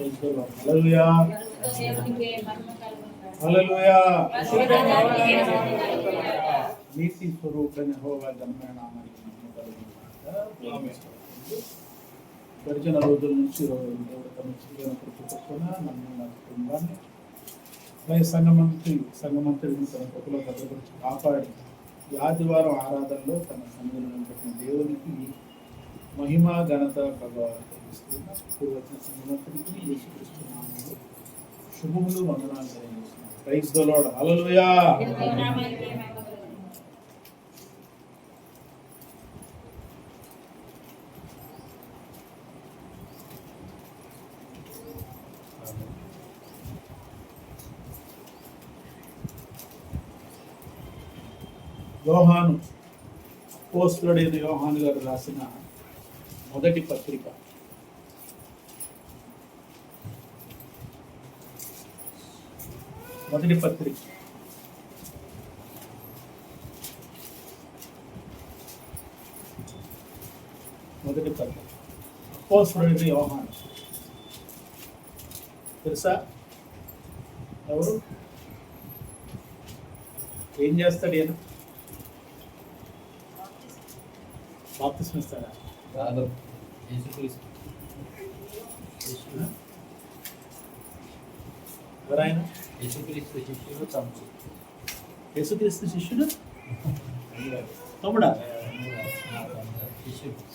హల్లెలూయా హల్లెలూయా. నీతి స్వరూపైన యెహోవా ఘనమైన నామానికి మహిమ కలుగును గాక. గడిచిన రోజుల నుంచి దేవుడు తన చిన్న కృప నన్ను నా కుటుంబాన్ని అలాగే సంఘమంత్రిని తన కృపలో భద్రపరిచి కాపాడి ఈ ఆదివారం ఆరాధనలో తన సన్నిధిలో పెట్టిన దేవునికి మహిమ ఘనత ప్రభావాలు కలిగిస్తున్న ఇప్పుడు వచ్చిన సంఘమంత్రికి యేసుక్రీస్తు నామములో శుభములు వందనాలు తెలియజేస్తున్నాను. Praise the Lord. హల్లెలూయా. యోహాను అపోస్తలుడైన యోహాను గారు రాసిన మొదటి పత్రిక మొదటి పత్రిక అపోస్తలుడైన యోహాను తెలుసా? ఎవరు? ఏం చేస్తాడు ఈయన? బాప్తిస్మం ఇస్తాడా? ఎవరాయన? యేసుక్రీస్తు శిష్యుడు తమ్ముడా?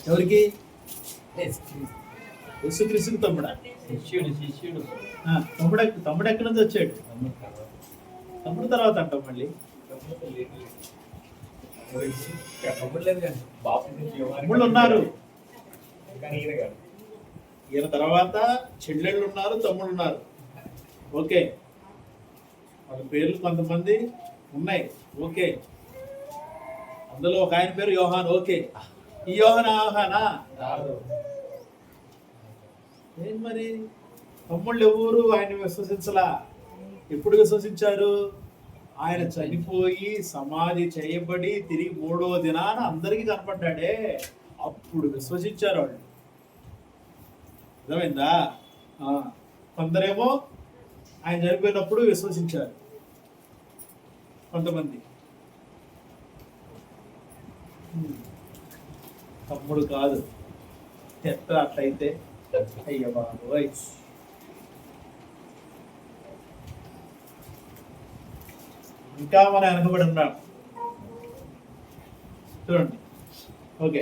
ఎవరికి? యేసుక్రీస్తుకి తమ్ముడా? శిష్యుడు. తమ్ముడు ఎక్కడి నుంచి వచ్చాడు? తమ్ముడు తర్వాత అంటాం మళ్ళీ. తమ్ముళ్ళు ఉన్నారు, ఈయన తర్వాత చెల్లెళ్ళు ఉన్నారు, తమ్ముళ్ళు ఉన్నారు. ఓకే, వాళ్ళ పేర్లు కొంతమంది ఉన్నాయి. ఓకే, అందులో ఒక ఆయన పేరు యోహాన్. ఓకే, ఈ యోహానా? ఏం మరి తమ్ముళ్ళు ఎవరు ఆయన విశ్వసించలా? ఎప్పుడు విశ్వసించారు? ఆయన చనిపోయి సమాధి చేయబడి తిరిగి 3వ దినాన అందరికీ కనపడ్డాడే, అప్పుడు విశ్వసించారు వాళ్ళు. అర్థమైందా? కొందరేమో ఆయన చనిపోయినప్పుడు విశ్వసించారు, కొంతమంది. తమ్ముడు కాదు. ఎట్లా అట్లయితే? అయ్య బాబోయ్. ఇంకా మనం వెనకబడి ఉన్నాం. చూడండి. ఓకే,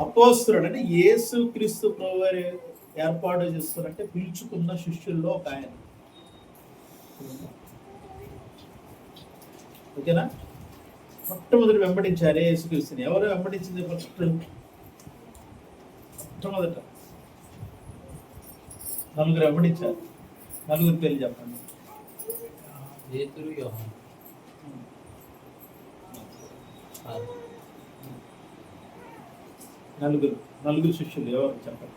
అపోస్తలుడు అంటే యేసు క్రీస్తు ప్రభువారు ఏర్పాటు చేస్తారంటే పిలుచుకున్న శిష్యుల్లో ఒక ఆయన. ఓకేనా? మొట్టమొదటి వెంబడించారే యేసుక్రీస్తుని. ఎవరు వెంబడించింది మొట్టమొదట? నలుగురు వెంబడించారు. నలుగురు పేర్లు చెప్పండి. నలుగురు శిష్యులు ఎవరు చెప్పండి?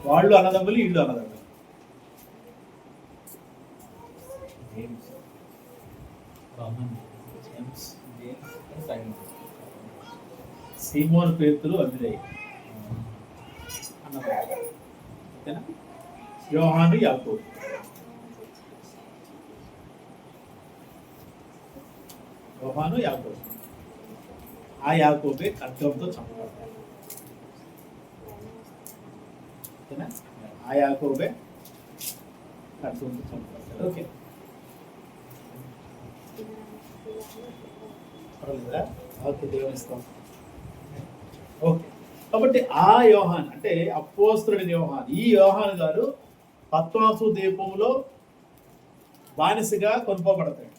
వాళ్ళు అన్నదమ్ములు, వీళ్ళు అన్నదమ్ములు. సీమోను, పేతురు, అంద్రేయ. యోహాను, యాకోబు. ఆ యాకోబే ఖడ్గంతో చంపబడ్డాడు. ఓకే, ఓకే, దేవునిస్తాం. ఓకే, కాబట్టి ఆ యోహాన్ అంటే అపోస్తలుడైన యోహాన్. ఈ యోహాన్ గారు పత్మాసు ద్వీపంలో బానిసగా కొనుక్కోబడతాడు.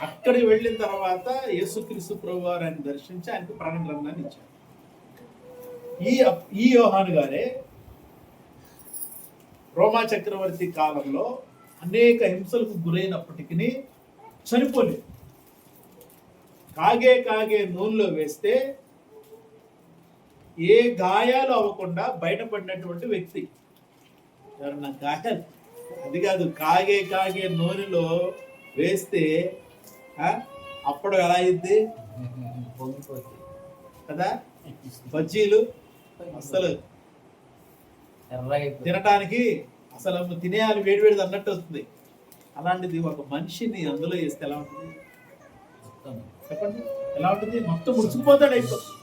అక్కడికి వెళ్ళిన తర్వాత యేసుక్రీస్తు ప్రభువారు ఆయన దర్శించి ఆయనకు ప్రాణ గ్రంథాన్ని ఇచ్చారు. ఈ యోహాను గారే రోమా చక్రవర్తి కాలంలో అనేక హింసలకు గురైనప్పటికీ చనిపోలేదు. కాగే నూనెలో వేస్తే ఏ గాయాలు అవ్వకుండా బయటపడినటువంటి వ్యక్తి. ఎవరన్నా గాయాలు, అది కాదు, కాగే నూనెలో వేస్తే అప్పుడు ఎలా అయింది కదా, బజ్జీలు అసలు తినటానికి అసలు తినేయాలి, వేడివేడిది అన్నట్టు వస్తుంది. అలాంటిది ఒక మనిషిని అందులో వేస్తే ఎలా ఉంటుంది చెప్పండి? ఎలా ఉంటుంది? మొత్తం ముడుచుకుపోతాడు,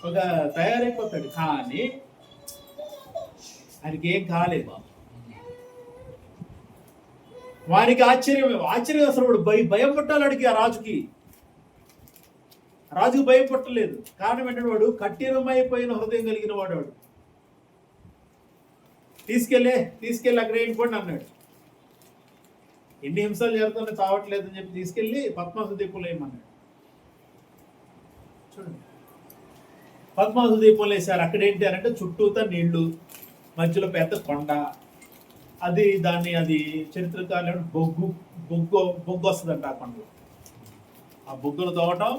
ఒక తయారైపోతాడు. కానీ ఆయనకి ఏం కాలేదు. వానికి ఆశ్చర్యం అసలు వాడు భయం పుట్టాలి అడిగి. ఆ రాజుకి భయం పుట్టలేదు. కారణం ఏంటంటే వాడు కఠినమైపోయిన హృదయం కలిగిన వాడు. తీసుకెళ్ళి అక్కడ ఏంటి అన్నాడు. ఎన్ని హింసలు జరుగుతున్నా చావట్లేదు అని చెప్పి తీసుకెళ్ళి పద్మాసు దీపంలో వేయమన్నాడు. చూడండి, పద్మాసు దీపంలో వేసారు. అక్కడ ఏంటి అని అంటే చుట్టూతా నీళ్లు, మధ్యలో పెద్ద కొండ. అది చరిత్రకారులు బొగ్గు వస్తుందంట ఆ కొండలో. ఆ బొగ్గులు తోవటం,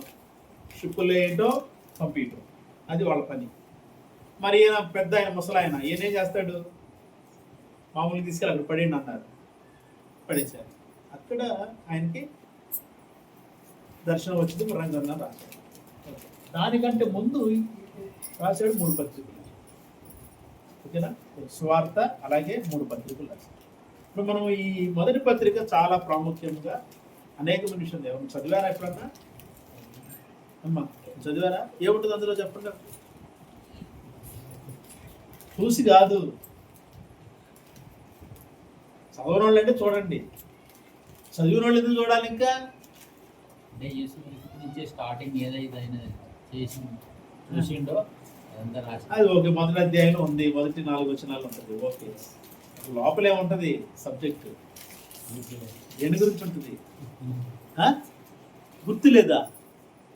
షిప్పులు వేయటం, పంపించటం, అది వాళ్ళ పని. మరి ఈయన పెద్ద ఆయన ముసలాయన, ఈయనేం చేస్తాడు? మామూలుగా తీసుకెళ్ళి అక్కడ పడేయండి అన్నారు, పడేశారు. అక్కడ ఆయనకి దర్శనం వచ్చింది. రంగన్న రాశాడు. దానికంటే ముందు రాశాడు 3 పత్రికలు. ఓకేనా? స్వార్థ, అలాగే 3 పత్రికలు రాశాడు. ఇప్పుడు మనం ఈ మొదటి పత్రిక చాలా ప్రాముఖ్యంగా అనేక విషయాలు ఏమన్నా చదివారా ఎప్పుడన్నా? అమ్మా చదివారా? ఏముంటుంది అందులో చెప్పండి. చూసి కాదు, చదవని వాళ్ళు అంటే చూడండి, చదివిన వాళ్ళు ఎందుకు చూడాలి? ఇంకా స్టార్టింగ్ ఏదైతే ఆయన చూసిండో అది ఓకే. మొదటి అధ్యాయంలో ఉంది, మొదటి 4 వచనాలు ఉంటుంది. ఓకే, లోపలే ఉంటుంది సబ్జెక్ట్. దేని గురించి ఉంటుంది? గుర్తు లేదా?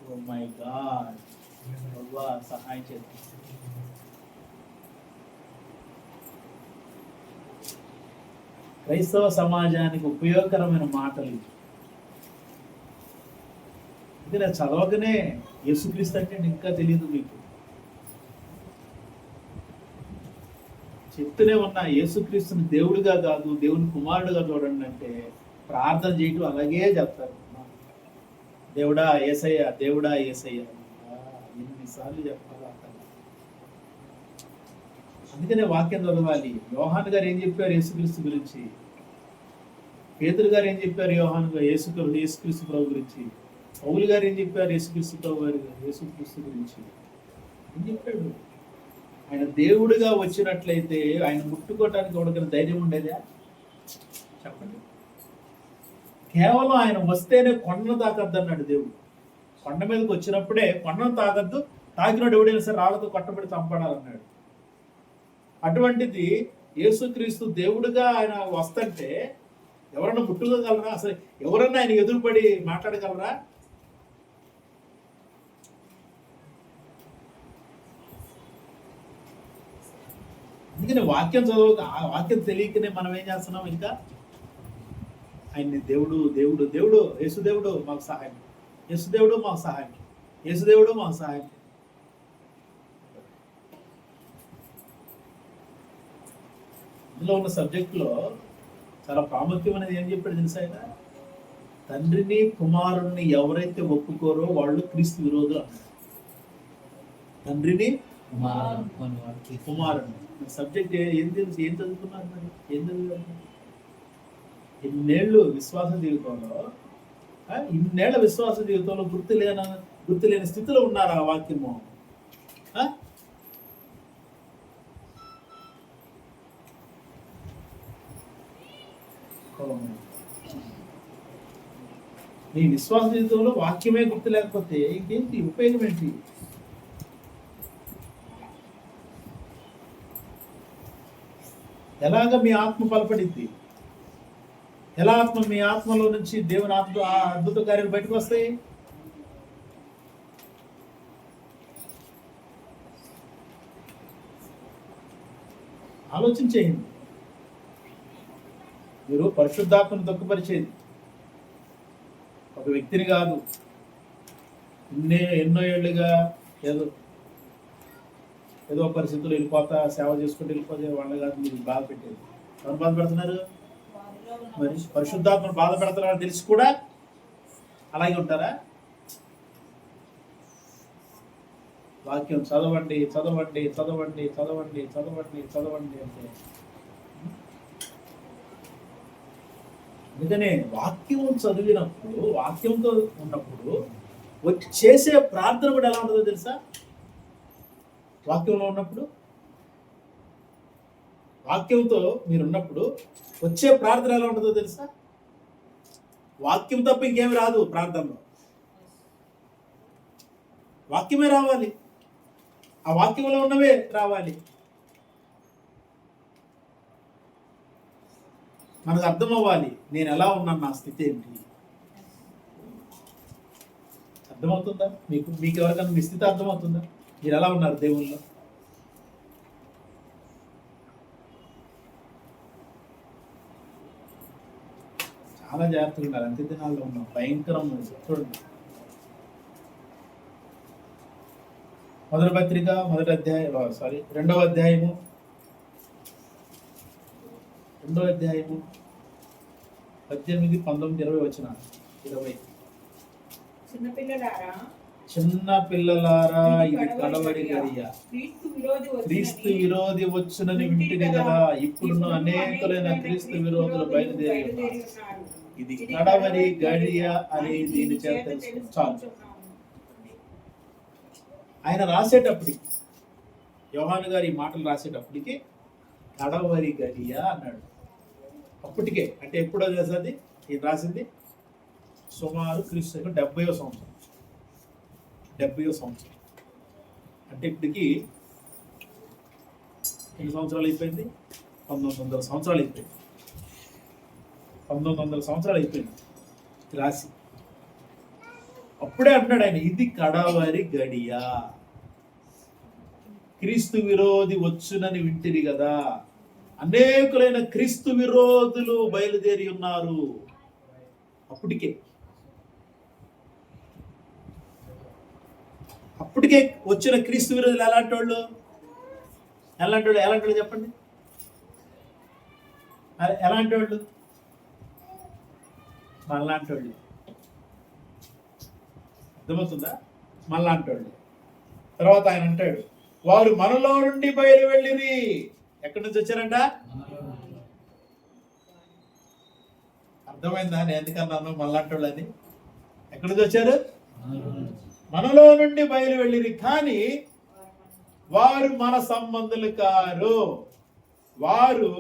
ఓ మై గాడ్, సహాయం చేద్దాం. క్రైస్తవ సమాజానికి ఉపయోగకరమైన మాటలు. ఇది నేను చదవగానే యేసుక్రీస్తు అంటే ఇంకా తెలియదు మీకు. చెప్తూనే ఉన్నా, యేసుక్రీస్తుని దేవుడిగా కాదు, దేవుని కుమారుడుగా చూడండి అంటే ప్రార్థన చేయటం అలాగే చెప్తారు. దేవుడా యేసయ్య, దేవుడా యేసయ్య, ఎన్నిసార్లు చెప్పాలి. అందుకనే వాక్యం చదవాలి. యోహాను గారు ఏం చెప్పారు యేసుక్రీస్తు గురించి? పేతురు గారు ఏం చెప్పారు యేసుక్రీస్తు ప్రభు గురించి? పౌలు గారు ఏం చెప్పారు యేసుక్రీస్తు గురించి? ఏం చెప్పాడు? ఆయన దేవుడిగా వచ్చినట్లయితే ఆయన ముట్టుకోవటానికి ఎవరికైనా ధైర్యం ఉండేదా? చెప్పండి. కేవలం ఆయన వస్తేనే కొండను తాకద్దు అన్నాడు దేవుడు. కొండ మీదకి వచ్చినప్పుడే కొండను తాకద్దు, తాకినాడు ఎవడైనా సరే రాళ్లతో కొట్టబడి చంపడాలన్నాడు. అటువంటిది యేసుక్రీస్తు దేవుడిగా ఆయన వస్తుంటే ఎవరన్నా ముట్టుకోగలరా? అసలు ఎవరన్నా ఆయన ఎదురుపడి మాట్లాడగలరా? అందుకని వాక్యం ఆ వాక్యం తెలియకనే మనం ఏం చేస్తున్నాం? ఇంకా ఆయన్ని దేవుడు దేవుడు దేవుడు యేసుదేవుడు మాకు సహాయం, యేసుదేవుడు మాకు సహాయం, యేసుదేవుడు మాకు సహాయం. ఇందులో ఉన్న సబ్జెక్టులో చాలా ప్రాముఖ్యమైనది ఏం చెప్పాడు తెలుసా? ఆయన తండ్రిని కుమారుణ్ణి ఎవరైతే ఒప్పుకోరో వాళ్ళు క్రీస్తు విరోధులు అన్నారు. తండ్రిని కుమారుణ్ణి సబ్జెక్ట్ ఏం తెలుసు? ఏం చదువుకున్నారు? మరి ఏం చదివారు? ఇన్నేళ్ల విశ్వాస జీవితంలో గుర్తులేని స్థితిలో ఉన్నారు. ఆ వాక్యము నీ విశ్వాస జీవితంలో వాక్యమే గుర్తు లేకపోతే ఇంకేంటి ఉపయోగం ఏంటి? ఎలాగ మీ ఆత్మ బలపడింది? ఎలా మీ ఆత్మలో నుంచి దేవుని అద్భుత కార్యాలు బయటకు వస్తాయి? ఆలోచించేయండి. మీరు పరిశుద్ధాత్మను దుఃఖపరిచేది ఒక వ్యక్తిని కాదు, ఎన్నో ఏళ్ళుగా ఏదో పరిస్థితులు వెళ్ళిపోతా సేవ చేసుకుంటూ వెళ్ళిపోతే వాళ్ళ కాదు మీరు బాధ పెట్టేది. ఎవరు బాధ పెడుతున్నారు? మరి పరిశుద్ధాత్మను బాధ పెడుతున్నారని తెలిసి కూడా అలాగే ఉంటారా? వాక్యం చదవండి చదవండి చదవండి చదవండి చదవండి చదవండి అంటే అందుకనే వాక్యం చదివినప్పుడు వాక్యంతో ఉన్నప్పుడు వచ్చి చేసే ప్రార్థన కూడా ఎలా ఉంటుందో తెలుసా? వాక్యంలో ఉన్నప్పుడు వాక్యంతో మీరు ఉన్నప్పుడు వచ్చే ప్రార్థన ఎలా ఉంటుందో తెలుసా? వాక్యం తప్ప ఇంకేమి రాదు ప్రార్థనలో. వాక్యమే రావాలి, ఆ వాక్యంలో ఉన్నవే రావాలి. మనకు అర్థం అవ్వాలి, నేను ఎలా ఉన్నాను, నా స్థితి ఏంటి. అర్థమవుతుందా మీకు? మీకు ఎవరికైనా మీ స్థితి అర్థమవుతుందా? మీరు ఎలా ఉన్నారు దేవుళ్ళో? చాలా జాగ్రత్తగా ఉండాలి. అంత్య దినాల్లో ఉన్నాం, భయంకరం. చూడండి, మొదటి పత్రిక రెండవ అధ్యాయము 18, 19, 20 వచనాలు. 20 చిన్న పిల్లలారా ఇది కడవరి గడియ, క్రీస్తు విరోధి వచ్చునని వింటిని కదా, ఇప్పుడున్న అనేకులైన క్రీస్తు విరోధులు బయలుదేరి ఉన్నారు. ఇది కడవరి గడియ అని దీని చేత చాలు. ఆయన రాసేటప్పటికి, యోహాను గారు ఈ మాటలు రాసేటప్పటికి కడవరి గడియ అన్నాడు. అప్పటికే అంటే ఎప్పుడో తెలుసు అది ఈయన రాసింది? సుమారు క్రీస్తు 70వ సంవత్సరం. 70వ సంవత్సరం అంటే ఇప్పటికి ఎన్ని సంవత్సరాలు అయిపోయింది? 1900 సంవత్సరాలు అయిపోయింది. 1900 సంవత్సరాలు అయిపోయింది రాసి. అప్పుడే అంటున్నాడు ఆయన, ఇది కడవరి గడియ, క్రీస్తు విరోధి వచ్చునని వింటిరి కదా, అనేకులైన క్రీస్తు విరోధులు బయలుదేరి ఉన్నారు. అప్పటికే వచ్చిన క్రీస్తు విరోధులు ఎలాంటి వాళ్ళు చెప్పండి? ఎలాంటి వాళ్ళు? మనలాంటి వాళ్ళు. అర్థమవుతుందా? మనలాంటి వాళ్ళు. తర్వాత ఆయన అంటాడు, వారు మనలో నుండి బయలు వెళ్ళిరి. ఎక్కడి నుంచి వచ్చారంట? అర్థమైందా నేను ఎందుకన్నాను మనలాంటి వాళ్ళు అని? ఎక్కడి నుంచి వచ్చారు? మనలో నుండి బయలు వెళ్ళిరి, కానీ వారు మన సంబంధులు కారు. వారు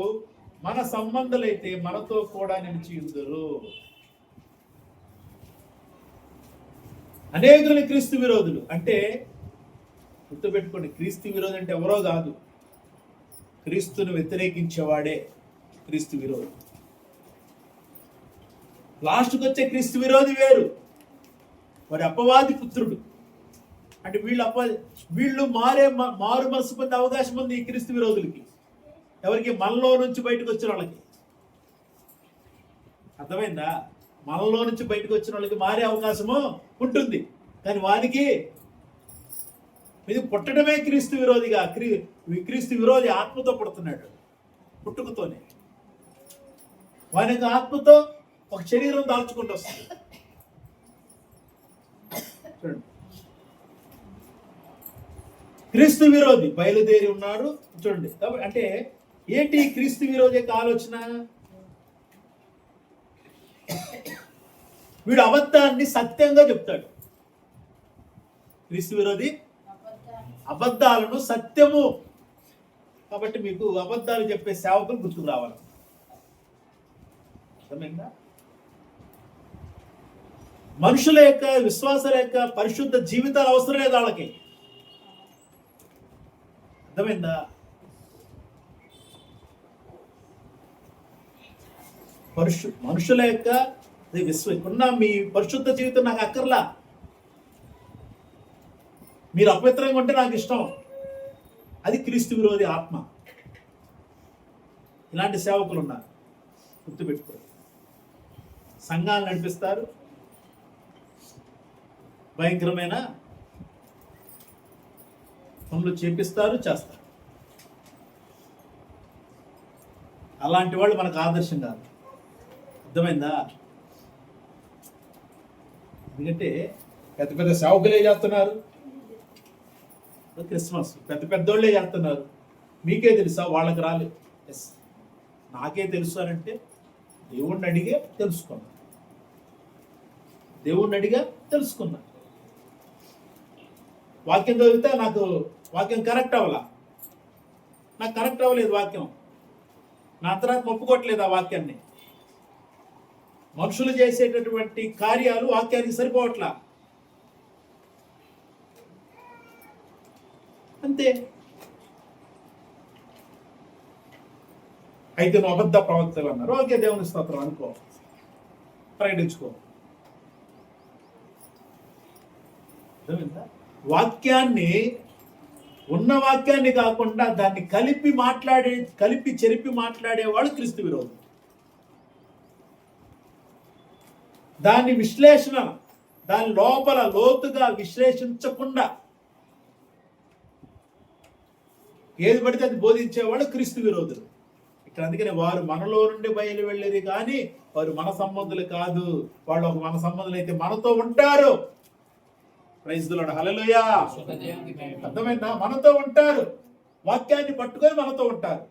మన సంబంధులైతే మనతో కూడా నిలిచి ఉందరు. అనేకులు క్రీస్తు విరోధులు అంటే గుర్తుపెట్టుకోండి, క్రీస్తు విరోధి అంటే ఎవరో కాదు, క్రీస్తును వ్యతిరేకించేవాడే క్రీస్తు విరోధి. లాస్ట్కి వచ్చే క్రీస్తు విరోధి వేరు, వారి అపవాది పుత్రుడు. అంటే వీళ్ళు మారు మనసు పొందే అవకాశం ఉంది ఈ క్రీస్తు విరోధులకి. ఎవరికి? మనలో నుంచి బయటకు వచ్చిన వాళ్ళకి. అర్థమైందా? మనలో నుంచి బయటకు వచ్చిన వాళ్ళకి మారే అవకాశము ఉంటుంది, కానీ వానికి ఇది పుట్టడమే క్రీస్తు విరోధిగా. క్రీస్తు విరోధి ఆత్మతో పుడుతున్నాడు, పుట్టుకతోనే. వానికి ఆత్మతో ఒక శరీరం దాల్చుకుంటూ వస్తుంది. చూడండి, క్రీస్తు విరోధి బయలుదేరి ఉన్నారు. చూడండి, అంటే ఏంటి క్రీస్తు విరోధి యొక్క ఆలోచన? వీడు అబద్ధాన్ని సత్యంగా చెప్తాడు. క్రీస్తు విరోధి అబద్ధాలను సత్యము. కాబట్టి మీకు అబద్ధాలు చెప్పే సేవకులు గుర్తుకు రావాలి. అర్థమైందా? మనుషుల యొక్క విశ్వాసాల యొక్క పరిశుద్ధ జీవితాలు అవసరం లేదు వాళ్ళకి. అర్థమైందా? మనుషుల యొక్క ఇప్పుడున్న మీ పరిశుద్ధ జీవితం నాకు అక్కర్లా. మీరు అపవిత్రంగా ఉంటే నాకు ఇష్టం. అది క్రీస్తు విరోధి ఆత్మ. ఇలాంటి సేవకులు ఉన్నారు, గుర్తుపెట్టుకోండి. సంఘాలు నడిపిస్తారు, భయంకరమైన పనులు చేపిస్తారు, చేస్తారు. అలాంటి వాళ్ళు మనకు ఆదర్శం కాదు. అర్థమైందా? ఎందుకంటే పెద్ద పెద్ద సేవకులే చేస్తున్నారు. క్రిస్మస్ పెద్ద పెద్దోళ్ళే చేస్తున్నారు, మీకే తెలుసా? వాళ్ళకి రాలేదు. ఎస్, నాకే తెలుసు అని అంటే దేవుణ్ణి అడిగే తెలుసుకున్నా, దేవుణ్ణి అడిగా తెలుసుకున్నా. వాక్యం చదివితే నాకు వాక్యం కరెక్ట్ అవ్వాల, నాకు కరెక్ట్ అవ్వలేదు వాక్యం, నా అంతరాత్మ ఒప్పుకోవట్లేదు ఆ వాక్యాన్ని. మనుషులు చేసేటటువంటి కార్యాలు వాక్యానికి సరిపోవట్లా, అంతే. అయితే నువ్వు అబద్ధ ప్రవక్తలు అన్నారు, ఓకే, దేవుని స్తోత్రం అనుకో, ప్రకటించుకో. వాక్యాన్ని, ఉన్న వాక్యాన్ని కాకుండా దాన్ని కలిపి చెరిపి మాట్లాడేవాడు క్రీస్తు విరోధం. దాని విశ్లేషణ, దాని లోపల లోతుగా విశ్లేషించకుండా ఏది పడితే అది బోధించేవాడు క్రీస్తు విరోధులు. ఇక్కడ అందుకనే వారు మనలో నుండి బయలు వెళ్ళేది కానీ వారు మన సంబంధులు కాదు. వాళ్ళు ఒక మన సంబంధులు అయితే మనతో ఉంటారు. ప్రైజ్ ది లార్డ్, హల్లెలూయా. అర్థమైందా? మనతో ఉంటారు, వాక్యాన్ని పట్టుకొని మనతో ఉంటారు.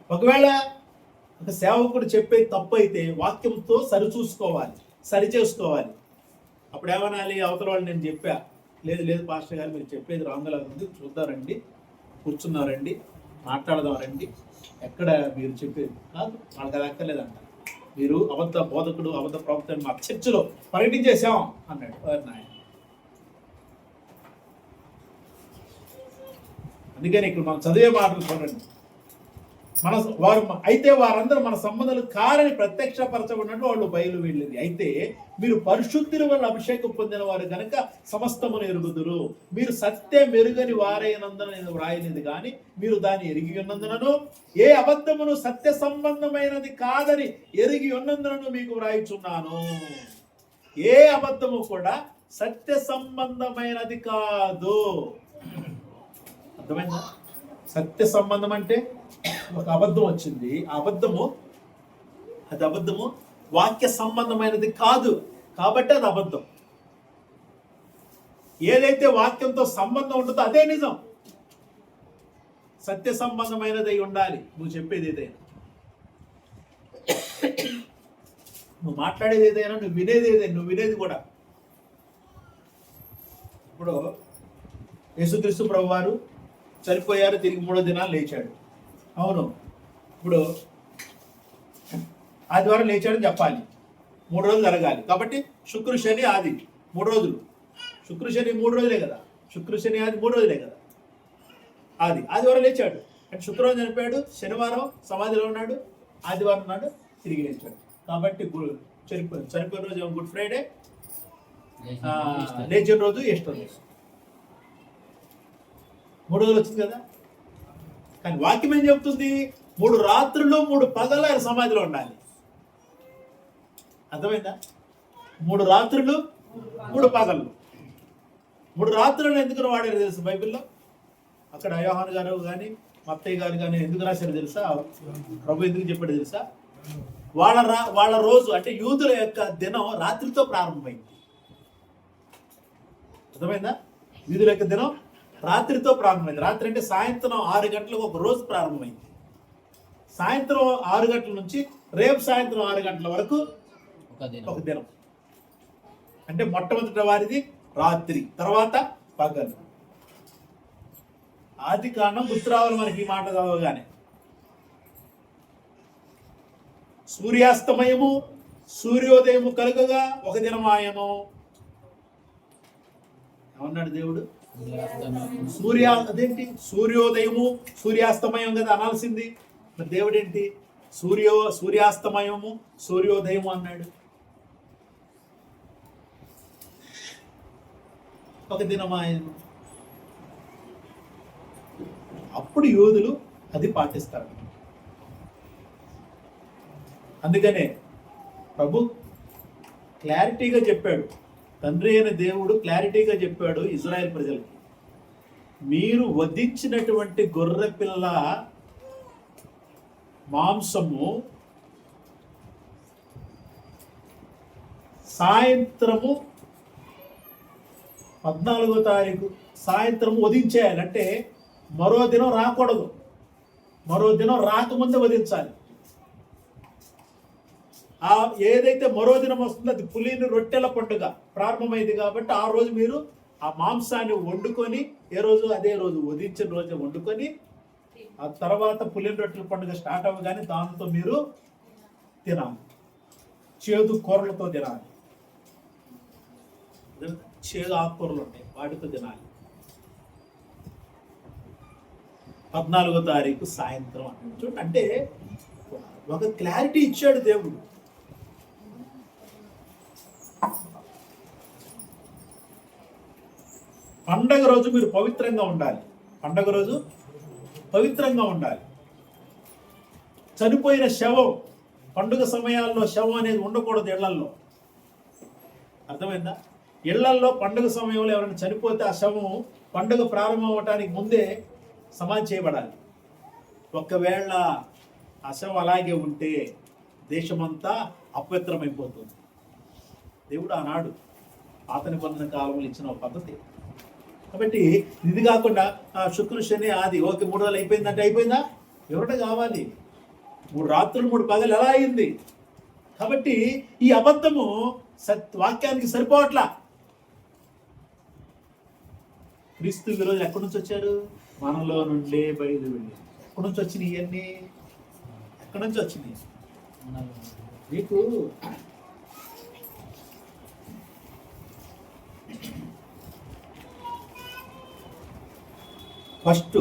ఒకవేళ ఒక సేవకుడు చెప్పేది తప్పు అయితే వాక్యంతో సరిచూసుకోవాలి, సరిచేసుకోవాలి. అప్పుడు ఏమనాలి? అవతల వాళ్ళు నేను చెప్పా, లేదు లేదు పాస్టర్ గారు మీరు చెప్పేది రాంగ్ లాగా ఉంది, చూద్దారండి, కూర్చున్నారండి, మాట్లాడదాం రండి, ఎక్కడ మీరు చెప్పేది కాదు, వాళ్ళకి అది అక్కర్లేదంట. మీరు అబద్ధ బోధకుడు, అబద్ధ ప్రవక్త మా చర్చిలో ప్రకటించేశాం అన్నాడు. నాయన, అందుకని ఇక్కడ మనం చదివే మాటలు చూడండి. వారందరూ మన సంబంధాలు కారని ప్రత్యక్షపరచబడినట్టు వాళ్ళు బయలు వెళ్ళింది. అయితే మీరు పరిశుద్ధుల వల్ల అభిషేకం పొందిన వారు కనుక సమస్తమును ఎరుగుదురు. మీరు సత్యం మెరుగని వారైనందున నేను వ్రాయలేదు కానీ మీరు దాన్ని ఎరిగి ఉన్నందునను, ఏ అబద్ధమును సత్య సంబంధమైనది కాదని ఎరిగి ఉన్నందునను మీకు వ్రాయిచున్నాను. ఏ అబద్ధము కూడా సత్య సంబంధమైనది కాదు. అర్థమైందా? సత్య సంబంధం అంటే ఒక అబద్ధం వచ్చింది, అది అబద్ధము వాక్య సంబంధమైనది కాదు కాబట్టి అది అబద్ధం. ఏదైతే వాక్యంతో సంబంధం ఉంటుందో అదే నిజం. సత్య సంబంధమైనది అయి ఉండాలి నువ్వు చెప్పేది ఏదైనా, నువ్వు మాట్లాడేది ఏదైనా, నువ్వు వినేది కూడా. ఇప్పుడు యేసుక్రీస్తు ప్రభు వారు చనిపోయారు, తిరిగి 3వ దినాలు లేచాడు. అవును, ఇప్పుడు ఆదివారం లేచాడని చెప్పాలి, 3 రోజులు జరగాలి. కాబట్టి శుక్ర శని ఆది 3 రోజులు, శుక్ర శని 3 రోజులే కదా, శుక్ర శని ఆది 3 రోజులే కదా. ఆదివారం లేచాడు అంటే శుక్రవారం చనిపోయాడు, శనివారం సమాధిలో ఉన్నాడు, ఆదివారం నాడు తిరిగి లేచాడు. కాబట్టి చనిపోయిన రోజు గుడ్ ఫ్రైడే, లేచిన రోజు ఈస్టర్. 3 రోజులు వచ్చింది కదా. కానీ వాక్యం ఏం చెప్తుంది? 3 రాత్రులు 3 పగలు ఆయన సమాధిలో ఉండాలి. అర్థమైందా? 3 రాత్రులు 3 పగళ్ళు. 3 రాత్రులను ఎందుకు వాడారు తెలుసు బైబిల్లో? అక్కడ యోహాను గారు కానీ మత్తయ్య గారు కానీ ఎందుకు రాశారు తెలుసా? ప్రభు ఎందుకు చెప్పాడు తెలుసా? వాళ్ళ రోజు అంటే యూదుల యొక్క దినం రాత్రితో ప్రారంభమైంది. అర్థమైందా? యూదుల యొక్క దినం రాత్రితో ప్రారంభమైంది. రాత్రి అంటే సాయంత్రం 6 గంటలకు ఒక రోజు ప్రారంభమైంది. సాయంత్రం 6 గంటల నుంచి రేపు సాయంత్రం 6 గంటల వరకు ఒక దినం. అంటే మొట్టమొదటి వారిది రాత్రి, తర్వాత పగలు. ఆది కాండం గుర్తు రావాలి మనకి ఈ మాట చదవగానే. సూర్యాస్తమయము సూర్యోదయము కలుగగా ఒక దినం ఆయను. ఏమన్నాడు దేవుడు? అదేంటి సూర్యోదయము సూర్యాస్తమయం కదా అనాల్సింది. మరి దేవుడు ఏంటి సూర్యాస్తమయము సూర్యోదయము అన్నాడు? ఒక దినం ఆయను. అప్పుడు యూదులు అది పాటిస్తారు. అందుకనే ప్రభు క్లారిటీగా చెప్పాడు, తండ్రి అయిన దేవుడు క్లారిటీగా చెప్పాడు ఇజ్రాయెల్ ప్రజలకి, మీరు వధించినటువంటి గొర్రె పిల్ల మాంసము సాయంత్రము 14వ తారీఖు సాయంత్రం వధించేయాలి. అంటే మరో దినం రాకూడదు, మరో దినం రాకముందే వధించాలి. ఆ ఏదైతే మరో దినం వస్తుందో అది పులిని రొట్టెల పండుగ ప్రారంభమైంది కాబట్టి ఆ రోజు మీరు ఆ మాంసాన్ని వండుకొని, ఏ రోజు అదే రోజు వధించిన రోజు వండుకొని, ఆ తర్వాత పులిని రొట్టెల పండుగ స్టార్ట్ అవ్వగానే దాంతో మీరు తినాలి. చేదు కూరలతో తినాలి, చేదు ఆకుకూరలు ఉంటాయి వాటితో తినాలి. 14వ తారీఖు సాయంత్రం అంటే చూడండి, అంటే ఒక క్లారిటీ ఇచ్చాడు దేవుడు. పండగ రోజు మీరు పవిత్రంగా ఉండాలి, పండగ రోజు పవిత్రంగా ఉండాలి. చనిపోయిన శవం, పండుగ సమయాల్లో శవం అనేది ఉండకూడదు ఇళ్లల్లో. అర్థమైందా? ఇళ్లల్లో పండుగ సమయంలో ఎవరైనా చనిపోతే ఆ శవం పండుగ ప్రారంభం అవటానికి ముందే సమాధి చేయబడాలి. ఒకవేళ ఆ శవం అలాగే ఉంటే దేశమంతా అపవిత్రమైపోతుంది. దేవుడు ఆనాడు పాత నిబంధన కాలంలో ఇచ్చిన ఒక పద్ధతి. కాబట్టి ఇది కాకుండా శుక్ర శని ఆది ఓకే 3 రోజులు అయిపోయిందంటే అయిపోయిందా? ఎవరిట కావాలి? 3 రాత్రులు 3 పగలు ఎలా అయింది? కాబట్టి ఈ అబద్ధము వాక్యానికి సరిపోవట్లా. క్రీస్తు విరోధులు ఎక్కడి నుంచి వచ్చారు? మనలో నుండే బయలు వెళ్ళి. ఎక్కడి నుంచి వచ్చినాయి ఇవన్నీ? ఎక్కడి నుంచి వచ్చినాయి? మీకు ఫస్ట్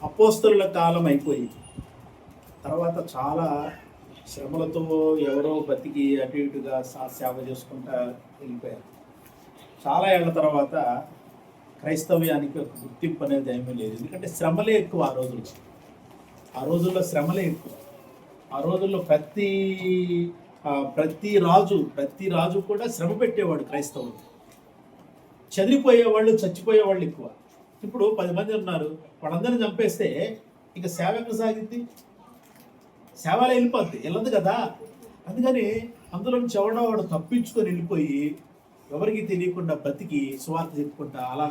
అపోస్తలుల కాలం అయిపోయి తర్వాత చాలా శ్రమలతో ఎవరో బతికి అటు ఇటుగా సేవ చేసుకుంటా వెళ్ళిపోయారు. చాలా ఏళ్ల తర్వాత క్రైస్తవ్యానికి ఒక గుర్తింపు అనేది ఏమీ లేదు. ఎందుకంటే శ్రమలే ఎక్కువ ఆ రోజుల్లో. ఆ రోజుల్లో శ్రమలే ఎక్కువ. ఆ రోజుల్లో ప్రతి రాజు కూడా శ్రమ పెట్టేవాడు క్రైస్తవులు. చెదిరిపోయేవాళ్ళు, చచ్చిపోయేవాళ్ళు ఎక్కువ. ఇప్పుడు 10 మంది ఉన్నారు, వాళ్ళందరినీ చంపేస్తే ఇక సేవ ఎక్కడ సాగింది? సేవలో వెళ్ళిపోద్ది, వెళ్ళదు కదా. అందుకని అందులో నుంచి ఎవడో వాడు తప్పించుకొని వెళ్ళిపోయి ఎవరికి తెలియకుండా బతికి సువార్త చెప్పుకుంటా అలా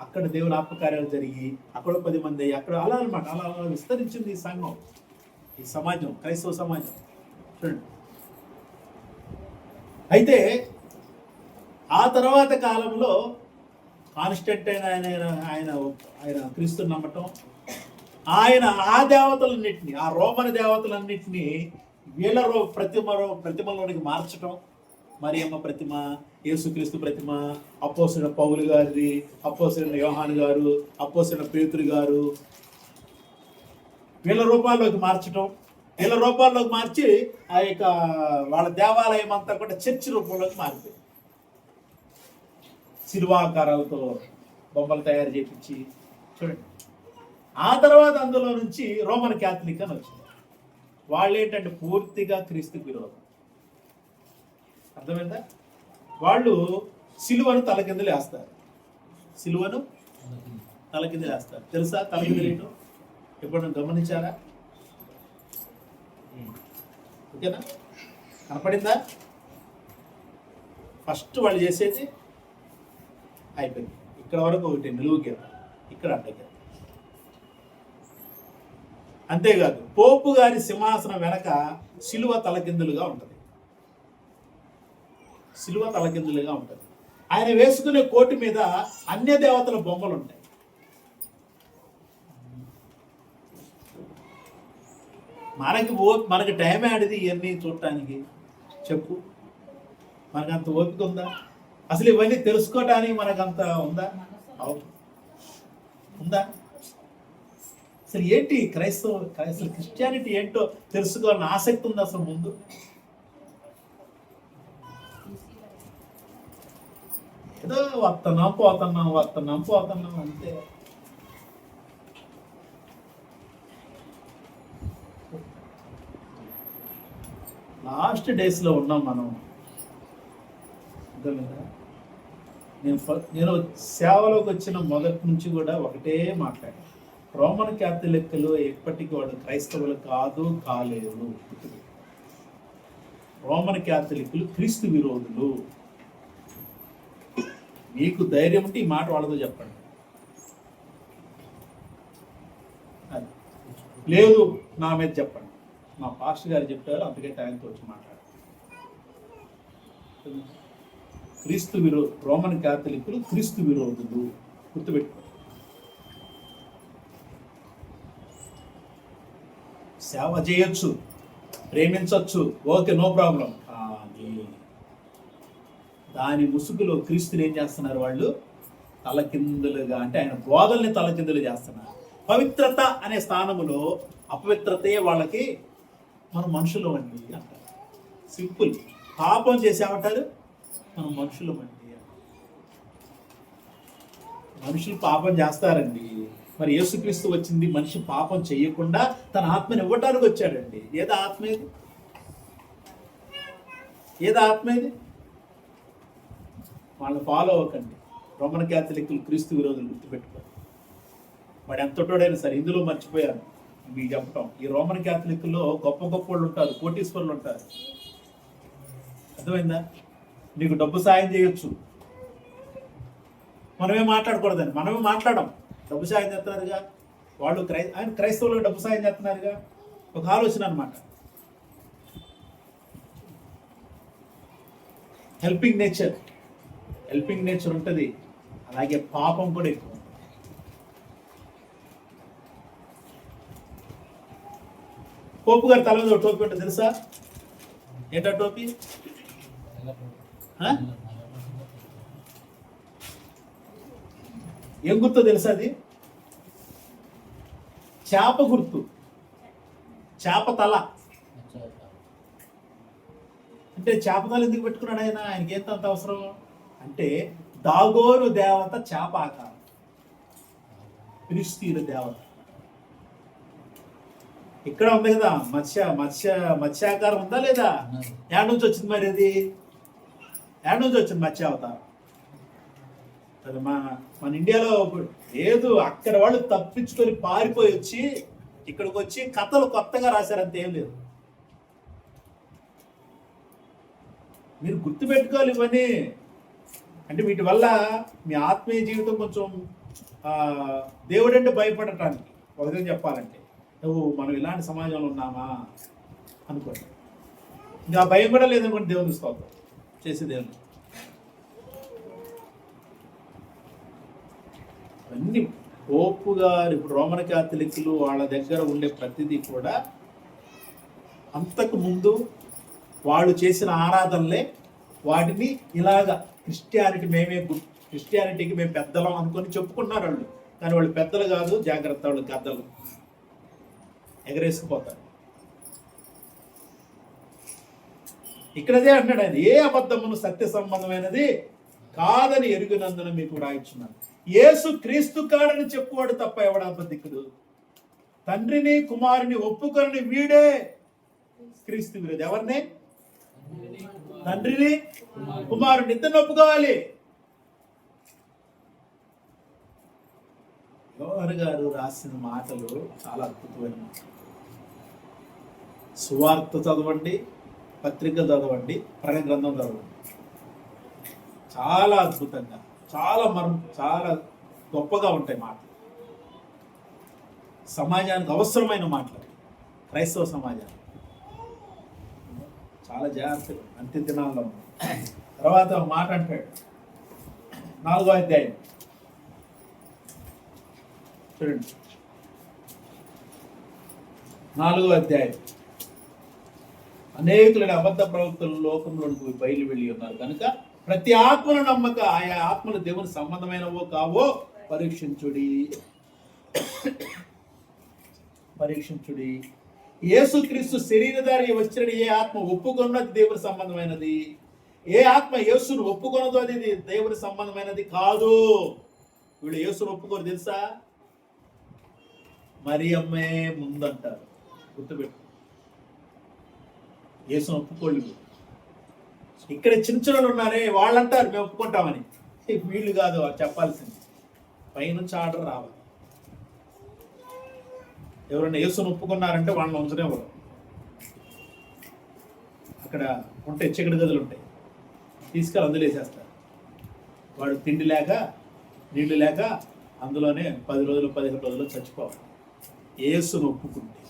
అక్కడ దేవుని ఆత్మకార్యాలు జరిగి అక్కడ 10 మంది అక్కడ అలా అనమాట. అలా విస్తరించింది ఈ సంఘం, ఈ సమాజం, క్రైస్తవ సమాజం. చూడండి, అయితే ఆ తర్వాత కాలంలో కాన్స్టంటైన్ ఆయన క్రీస్తుని నమ్మటం, ఆయన ఆ దేవతలన్నింటినీ, ఆ రోమన్ దేవతలన్నింటినీ వీళ్ళ ప్రతిమలోనికి మార్చటం. మరియమ్మ ప్రతిమ, యేసుక్రీస్తు ప్రతిమ, అపోస్తలుడైన పౌలు గారిది, అపోస్తలుడైన యోహాను గారు, అపోస్తలుడైన పేతురు గారు, వీళ్ళ రూపాల్లోకి మార్చటం. వీళ్ళ రూపాల్లోకి మార్చి ఆ యొక్క వాళ్ళ దేవాలయం అంతా కూడా చర్చి రూపంలోకి మారిపోయింది. శిలువాకారాలతో బొమ్మలు తయారు చేయించి చూడండి. ఆ తర్వాత అందులో నుంచి రోమన్ క్యాథలిక్ అని వచ్చింది. వాళ్ళు ఏంటంటే పూర్తిగా క్రీస్తుకి విరోధం. అర్థమైందా? వాళ్ళు సిలువను తలకిందులు వేస్తారు. సిలువను తలకిందులు వేస్తారు. తెలుసా తలకిందులు ఏంటో? ఎప్పుడు గమనించారా? ఓకేనా? కనపడిందా? ఫస్ట్ వాళ్ళు చేసేది అయిపోయింది. ఇక్కడ వరకు ఒకటి నిలువు గీత, ఇక్కడ అడ్డగీత. అంతేకాదు పోపు గారి సింహాసనం వెనక సిలువ తలకిందులుగా ఉంటుంది. సిలువ తలకిందులుగా ఉంటుంది. ఆయన వేసుకునే కోటు మీద అన్య దేవతల బొమ్మలు ఉంటాయి. మనకి టైం ఆడిది ఇవన్నీ చూడటానికి? చెప్పు, మనకంత ఓపిక ఉందా? అసలు ఇవన్నీ తెలుసుకోవటానికి మనకంత ఉందా? ఉందా? అసలు ఏంటి అసలు క్రిస్టియానిటీ ఏంటో తెలుసుకోవాలని ఆసక్తి ఉంది అసలు ముందు? ఏదో వస్తున్నాం పోతున్నాం అంతే. లాస్ట్ డేస్లో ఉన్నాం మనం. నేను సేవలోకి వచ్చిన మొదటి నుంచి కూడా ఒకటే మాట్లాడాను. రోమన్ క్యాథలిక్లు ఎప్పటికీ వాడు క్రైస్తవులు కాలేరు. రోమన్ క్యాథలిక్లు క్రీస్తు విరోధులు. మీకు ధైర్యం ఉంటే ఈ మాట వాళ్ళతో చెప్పండి. అది లేదు నా మీద చెప్పండి. మా పాస్టర్ గారు చెప్పారు, అందుకే ఆయనతో వచ్చి మాట్లాడారు. క్రీస్తు రోమన్ క్యాథలిక్లు క్రీస్తు విరోధులు, గుర్తుపెట్టుకో. సేవ చేయొచ్చు, ప్రేమించవచ్చు, ఓకే, నో ప్రాబ్లం. దాని ముసుగులో క్రీస్తుని ఏం చేస్తున్నారు వాళ్ళు? తలకిందులుగా, అంటే ఆయన బోధల్ని తలకిందులు చేస్తున్నారు. పవిత్రత అనే స్థానములో అపవిత్రతే వాళ్ళకి మనం మనుషులు అండి అంటారు. సింపుల్. పాపం చేసామంటారు, మనం మనుషులు అండి. మనుషులు పాపం చేస్తారండి. మరి యేసుక్రీస్తు వచ్చింది మనిషి పాపం చేయకుండా తన ఆత్మని ఇవ్వటానికి వచ్చాడండి. ఏదో ఆత్మ ఇది? ఏదో ఆత్మ ఇది? వాళ్ళని ఫాలో అవ్వకండి. రోమన్ క్యాథలిక్లు క్రీస్తు విరోధులు, గుర్తుపెట్టుకోండి. వాడు ఎంతటోడైనా సరే. ఇందులో మర్చిపోయాను మీకు చెప్పటం, ఈ రోమన్ క్యాథలిక్లో గొప్ప గొప్ప వాళ్ళు ఉంటారు, కోటీశ్వరులు ఉంటారు. అర్థమైందా? నీకు డబ్బు సాయం చేయొచ్చు, మనమే మాట్లాడకూడదని. మనమే మాట్లాడడం. డబ్బు సాయం చేస్తున్నారుగా వాళ్ళు. ఆయన క్రైస్తవులకు డబ్బు సాయం చేస్తున్నారుగా. ఒక ఆలోచన అనమాట. హెల్పింగ్ నేచర్ ఉంటుంది. అలాగే పాపం కూడా ఎక్కువ. పోపు గారి తల మీద టోపీ ఉంటుంది, తెలుసా? ఏంటా టోపీ? ఏం గుర్తు తెలుసా? అది చేప గుర్తు, చేప తల. అంటే చేప తల ఎందుకు పెట్టుకున్నాడు ఆయన? ఆయనకి ఎంత అంత అవసరం అంటే, దాగోరు దేవత చేప ఆకారం, ఫిలిష్తీయుల దేవత. ఇక్కడ ఉంది కదా మత్స్యాకారం ఉందా లేదా? ఏడ నుంచి వచ్చింది మరి? అది ఏడ నుంచి వచ్చింది మత్స్యావతారం? అది మన ఇండియాలో లేదు. అక్కడ వాళ్ళు తప్పించుకొని పారిపోయి వచ్చి ఇక్కడికి వచ్చి కథలు కొత్తగా రాశారంత ఏం లేదు. మీరు గుర్తుపెట్టుకోవాలి ఇవన్నీ. అంటే వీటి వల్ల మీ ఆత్మీయ జీవితం కొంచెం దేవుడు అంటే భయపడటానికి, ఒక విధంగా చెప్పాలంటే, మనం ఇలాంటి సమాజంలో ఉన్నామా అనుకోండి. ఇంకా భయం కూడా లేదనుకోండి, దేవుని స్తోత్రం చేసే దేవుని. అన్ని పోపు గారు, ఇప్పుడు రోమన్ క్యాథలిక్లు వాళ్ళ దగ్గర ఉండే ప్రతిదీ కూడా అంతకు ముందు వాళ్ళు చేసిన ఆరాధనలే, వాటిని ఇలాగా క్రిస్టియానిటీకి మేము పెద్దలం అనుకొని చెప్పుకున్నారు వాళ్ళు. కానీ వాళ్ళు పెద్దలు కాదు, జాగ్రత్త, వాళ్ళు గద్దలు, ఎగరేసుకుపోతారు. ఇక్కడదే అంటున్నాడు ఆయన, ఏ అబద్ధమును సత్య సంబంధమైనది కాదని ఎరుగునందున మీకు రాయించున్నాను. యేసు క్రీస్తు కాడని చెప్పువాడు తప్ప ఎవడు అబద్ధికుడు? తండ్రిని కుమారుని ఒప్పుకొని వీడే క్రీస్తు విరోధి. ఎవరిని? తండ్రిని కుమారుని ఇద్దరిని ఒప్పుకోవాలి. యోహాను గారు రాసిన మాటలు చాలా అద్భుతమైన. సువార్త చదవండి, పత్రిక చదవండి, ప్రకటన గ్రంథం చదవండి. చాలా అద్భుతంగా, చాలా గొప్పగా ఉంటాయి మాటలు. సమాజానికి అవసరమైన మాటలు, క్రైస్తవ సమాజానికి చాలా జాగ్రత్తగా అంత్య దినాల్లో. తర్వాత మాట అంటాడు, 4వ అధ్యాయం చూడండి. 4వ అధ్యాయం, అనేకులైన అబద్ధ ప్రవక్తలు లోకంలోనికి బయలు వెళ్ళి ఉన్నారు కనుక ప్రతి ఆత్మను నమ్మక ఆయా ఆత్మలు దేవుని సంబంధమైనవో కావో పరీక్షించుడి. యేసుక్రీస్తు శరీరధారి వచ్చిన ఏ ఆత్మ ఒప్పుకున్నది దేవుని సంబంధమైనది, ఏ ఆత్మ యేసును ఒప్పుకొనదో అది దేవుని సంబంధమైనది కాదు. వీళ్ళు యేసును ఒప్పుకోరు తెలుసా? మరియమ్మే ముందంటారు, గుర్తుపెట్టు. యేసును ఒప్పుకోళ్ళు. ఇక్కడ చిన్న ఉన్నారే వాళ్ళంటారు మేము ఒప్పుకుంటామని. వీళ్ళు కాదు చెప్పాల్సింది, పైనుంచి ఆర్డర్ రావాలి. ఎవరైనా యేసును ఒప్పుకున్నారంటే వాళ్ళని ఉంచనేవారు. అక్కడ ఉంటాయి చికెడు గదులు ఉంటాయి, తీసుకెళ్ళి అందులో వేసేస్తారు. వాడు తిండి లేక నీళ్లు లేక అందులోనే 10 రోజులు 15 రోజులు చచ్చిపోవాలి. యేసును ఒప్పుకుంటే.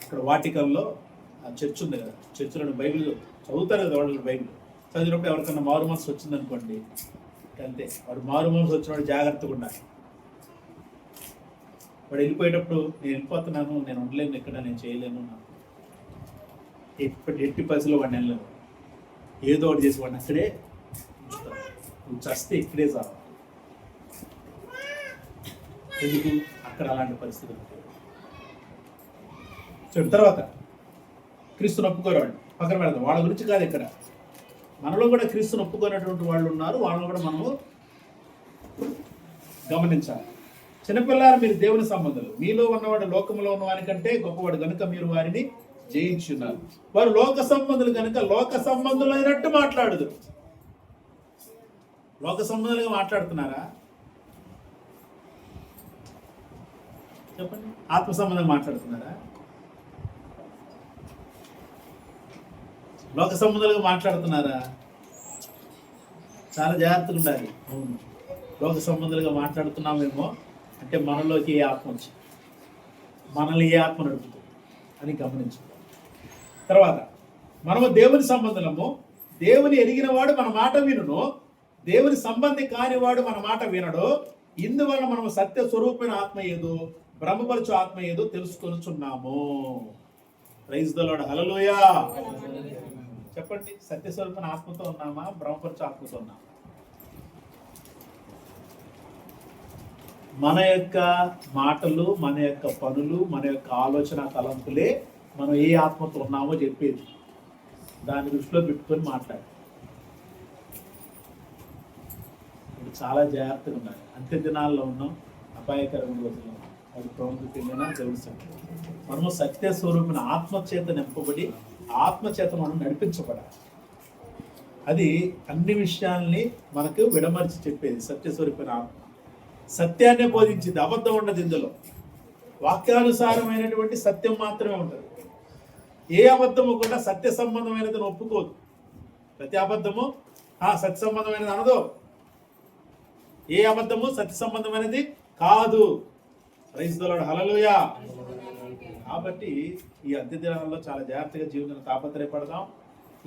ఇక్కడ వాటికల్లో ఆ చర్చ్ ఉంది కదా, చర్చిలో బైబిల్ చదువుతారు కదా వాళ్ళు. బైబిల్ చదివినప్పుడు ఎవరికన్నా మారు మనసు వచ్చిందనుకోండి, అంతే. వాడు మారు మనసు వచ్చినవాడు జాగ్రత్తగా ఉండాలి. వాడు వెళ్ళిపోయేటప్పుడు నేను వెళ్ళిపోతున్నాను, నేను ఉండలేను, ఇక్కడ నేను చేయలేను, నాకు ఎట్టి పరిస్థితుల్లో వాడిని వెళ్ళలేను, ఏదో ఒకటి చేసి వాడిని అక్కడే ఉంచుతాను. నువ్వు చస్తే ఇక్కడే చావాలి. ఎందుకు? అక్కడ అలాంటి పరిస్థితులు ఉంటాయి. చూడు, తర్వాత క్రీస్తుని ఒప్పుకోరేవాళ్ళు పక్కన పెడదాం. వాళ్ళ గురించి కాదు ఇక్కడ. మనలో కూడా క్రీస్తుని ఒప్పుకునేటువంటి వాళ్ళు ఉన్నారు. వాళ్ళని కూడా మనము గమనించాలి. చిన్నపిల్లలు, మీరు దేవుని సంబంధాలు, మీలో ఉన్నవాడు లోకంలో ఉన్నవాని కంటే గొప్పవాడు కనుక మీరు వారిని జయించున్నారు. వారు లోక సంబంధులు కనుక లోక సంబంధులైనట్టు మాట్లాడదు. లోక సంబంధాలుగా మాట్లాడుతున్నారా? చెప్పండి. ఆత్మ సంబంధంగా మాట్లాడుతున్నారా? లోక సంబంధాలుగా మాట్లాడుతున్నారా? చాలా జాగ్రత్తగా ఉండాలి. అవును, లోక సంబంధాలుగా మాట్లాడుతున్నామేమో అంటే మనలోకి ఏ ఆత్మ వచ్చి మనల్ని ఏ ఆత్మ నడుపుతుంది అని గమనించాలి. తర్వాత మనము దేవుని సంబంధులము. దేవుని ఎరిగిన వాడు మన మాట వినును, దేవుని సంబంధి కానివాడు మన మాట వినడు. ఇందువల్ల మనము సత్య స్వరూపమైన ఆత్మ ఏదో బ్రహ్మపరచు ఆత్మ ఏదో తెలుసుకొనుచున్నాము. Praise the Lord. హల్లెలూయా. చెప్పండి, సత్య స్వరూపమైన ఆత్మతో ఉన్నామా, బ్రహ్మపరచు ఆత్మతో ఉన్నామా? మన యొక్క మాటలు, మన యొక్క పనులు, మన యొక్క ఆలోచన తలంపులే మనం ఏ ఆత్మతో ఉన్నామో చెప్పేది. దాన్ని దృష్టిలో పెట్టుకొని మాట్లాడాలి. ఇప్పుడు చాలా జాగ్రత్తగా ఉండాలి. అంత్య దినాల్లో ఉన్నాం, అపాయకరమైన రోజుల్లో ఉన్నాం. అది ప్రభుత్వ తెలియనా తెలుస్తుంది. మనము సత్య స్వరూపిన ఆత్మ చేత నింపబడి ఆత్మ చేత మనం నడిపించబడాలి. అది అన్ని విషయాల్ని మనకు విడమర్చి చెప్పేది సత్యస్వరూపిన ఆత్మ. సత్యాన్ని బోధించింది, అబద్ధం ఉండదు ఇందులో. వాక్యానుసారమైనటువంటి సత్యం మాత్రమే ఉంటుంది. ఏ అబద్ధము కూడా సత్య సంబంధమైనది ఒప్పుకోదు. ప్రతి అబద్ధము సత్య సంబంధమైనది అనదు. ఏ అబద్ధము సత్య సంబంధమైనది కాదు. Praise the Lord. హల్లెలూయా. కాబట్టి ఈ అంత్య దినాల్లో చాలా జాగ్రత్తగా జీవితాన్ని తాపత్రయపడదాం.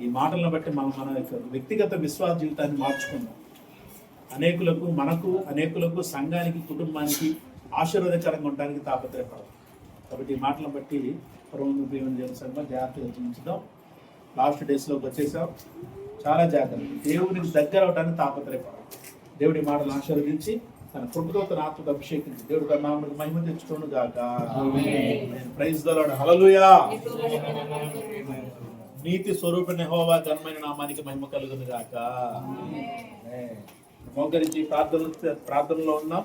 ఈ మాటలను బట్టి మనం మన యొక్క వ్యక్తిగత విశ్వాస జీవితాన్ని మార్చుకుందాం. అనేకులకు సంఘానికి, కుటుంబానికి ఆశీర్వాదకరంగా ఉండడానికి తాపత్రయపడదాం. కాబట్టి ఈ మాటలను బట్టి జాగ్రత్తగా జీవించుదాం. లాస్ట్ డేస్లోకి వచ్చేసాం. చాలా జాగ్రత్త. దేవునికి దగ్గర అవడానికి తాపత్రయపడాలి. దేవుడి మాటలను ఆశీర్వదించి తన కృపతో తన ఆత్మకు అభిషేకించి దేవుడు తన నామమునకు మహిమ తెచ్చుకోను గాక. Praise the Lord. హల్లెలూయా. నీతి స్వరూపిణి యెహోవా ఘనమైన నామానికి మహిమ కలుగును గాక. మోకరించి ప్రార్థనలో ఉన్నాం.